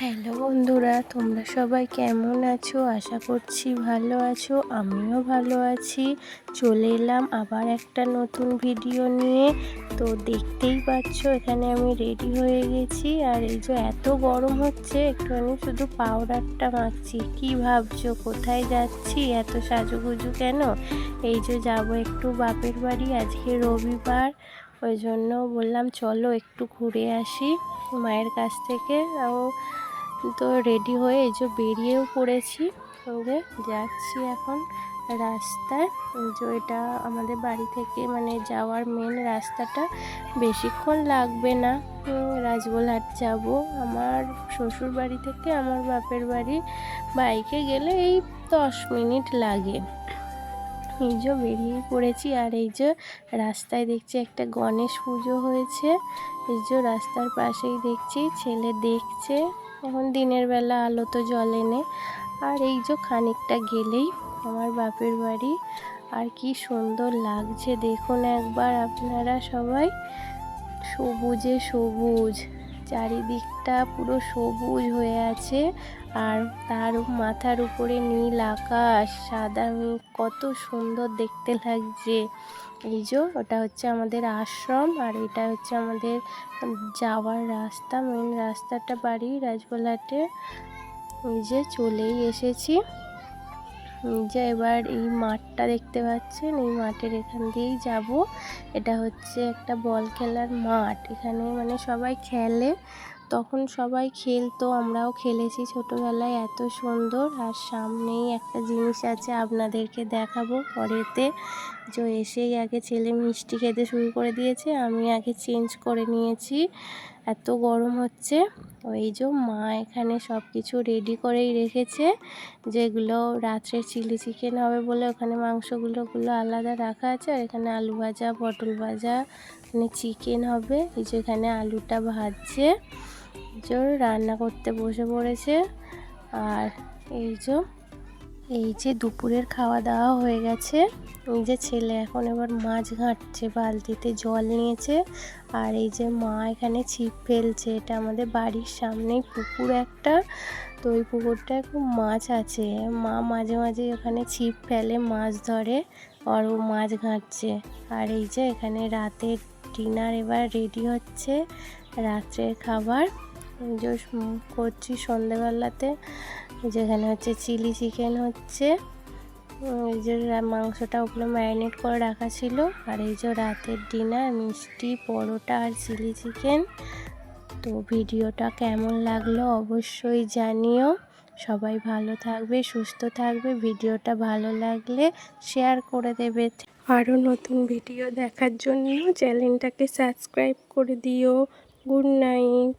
Hello বন্ধুরা, তোমরা সবাই কেমন আছো? আশা করছি ভালো আছো। আমিও ভালো আছি। চলে এলাম আবার একটা নতুন ভিডিও নিয়ে। তো দেখতেই পাচ্ছ এখানে আমি রেডি হয়ে গেছি। আর এই যে এত গরম হচ্ছে, একটুখানি শুধু পাউডারটা মাখছি। কি ভাবছো কোথায় যাচ্ছি? এত সাজুগুজু কেন? এই যে যাব একটু বাপের বাড়ি, আজকে রবিবার। ওই জন্য বললাম চলো একটু ঘুরে আসি মায়ের কাছ থেকে। তো রেডি হয়ে এই যে বেরিয়েও পড়েছি। ওকে যাচ্ছি এখন রাস্তায়। যে এটা আমাদের বাড়ি থেকে মানে যাওয়ার মেন রাস্তাটা, বেশিক্ষণ লাগবে না। রাজবলহাট যাব। আমার শ্বশুর বাড়ি থেকে আমার বাপের বাড়ি বাইকে গেলে এই 10 মিনিট লাগে। এই যে বেরিয়ে পড়েছি। আর এই যে রাস্তায় দেখছি একটা গণেশ পুজো হয়েছে। এই যে রাস্তার পাশেই দেখছি ছেলে দেখছে। এখন দিনের বেলা আলো তো জ্বলে নে। আর এই যে খানিকটা গেলেই আমার বাপের বাড়ি। আর কি সুন্দর লাগছে দেখুন একবার আপনারা সবাই। সবুজে সবুজ, চারিদিকটা পুরো সবুজ হয়ে আছে। আর তার মাথার উপরে নীল আকাশ, সাদা মেঘ, কত সুন্দর দেখতে লাগছে। এই যে ওটা হচ্ছে আমাদের আশ্রম, আর এটা হচ্ছে আমাদের যাওয়ার রাস্তা, মেন রাস্তাটা বাড়ি রাজবলহাটে। এই যে চলেই এসেছি। যে এবার এই মাঠটা দেখতে পাচ্ছেন, এই মাঠের এখান দিয়েই যাব। এটা হচ্ছে একটা বল খেলার মাঠ। এখানে মানে সবাই খেলে, তখন সবাই খেলতো, আমরাও খেলেছি ছোটোবেলায়। এত সুন্দর। আর সামনেই একটা জিনিস আছে, আপনাদেরকে দেখাবো পরেতে। যে এসেই আগে ছেলে মিষ্টি খেতে শুরু করে দিয়েছে, আমি আগে চেঞ্জ করে নিয়েছি, এত গরম হচ্ছে। ওই যে মা এখানে সব কিছু রেডি করেই রেখেছে। যেগুলো রাত্রে চিলি চিকেন হবে বলে ওখানে মাংসগুলো আলাদা রাখা আছে। আর এখানে আলু ভাজা, পটল ভাজা, এখানে চিকেন হবে। এই যে এখানে আলুটা ভাজছে, যে রান্না করতে বসে পড়েছে। আর এই যে দুপুরের খাওয়া দাওয়া হয়ে গেছে। এই যে ছেলে এখন এবার মাছ ঘাঁটছে, বালতিতে জল নিয়েছে। আর এই যে মা এখানে ছিপ ফেলছে। এটা আমাদের বাড়ির সামনেই পুকুর একটা, তো ওই পুকুরটায় খুব মাছ আছে। মা মাঝে মাঝে ওখানে ছিপ ফেলে, মাছ ধরে, আর ও মাছ ঘাঁটছে। আর এই যে এখানে রাতের ডিনার এবার রেডি হচ্ছে, রাত্রের খাবার যে করছি সন্ধেবেলাতে। যেখানে হচ্ছে চিলি চিকেন হচ্ছে। এই যে মাংসটা ওগুলো ম্যারিনেট করে রাখা ছিল। আর এই যে রাতের ডিনার, মিষ্টি, পরোটা আর চিলি চিকেন। তো ভিডিওটা কেমন লাগলো অবশ্যই জানিও। সবাই ভালো থাকবে, সুস্থ থাকবে। ভিডিওটা ভালো লাগলে শেয়ার করে দেবে। আরও নতুন ভিডিও দেখার জন্য চ্যানেলটাকে সাবস্ক্রাইব করে দিও। Good night.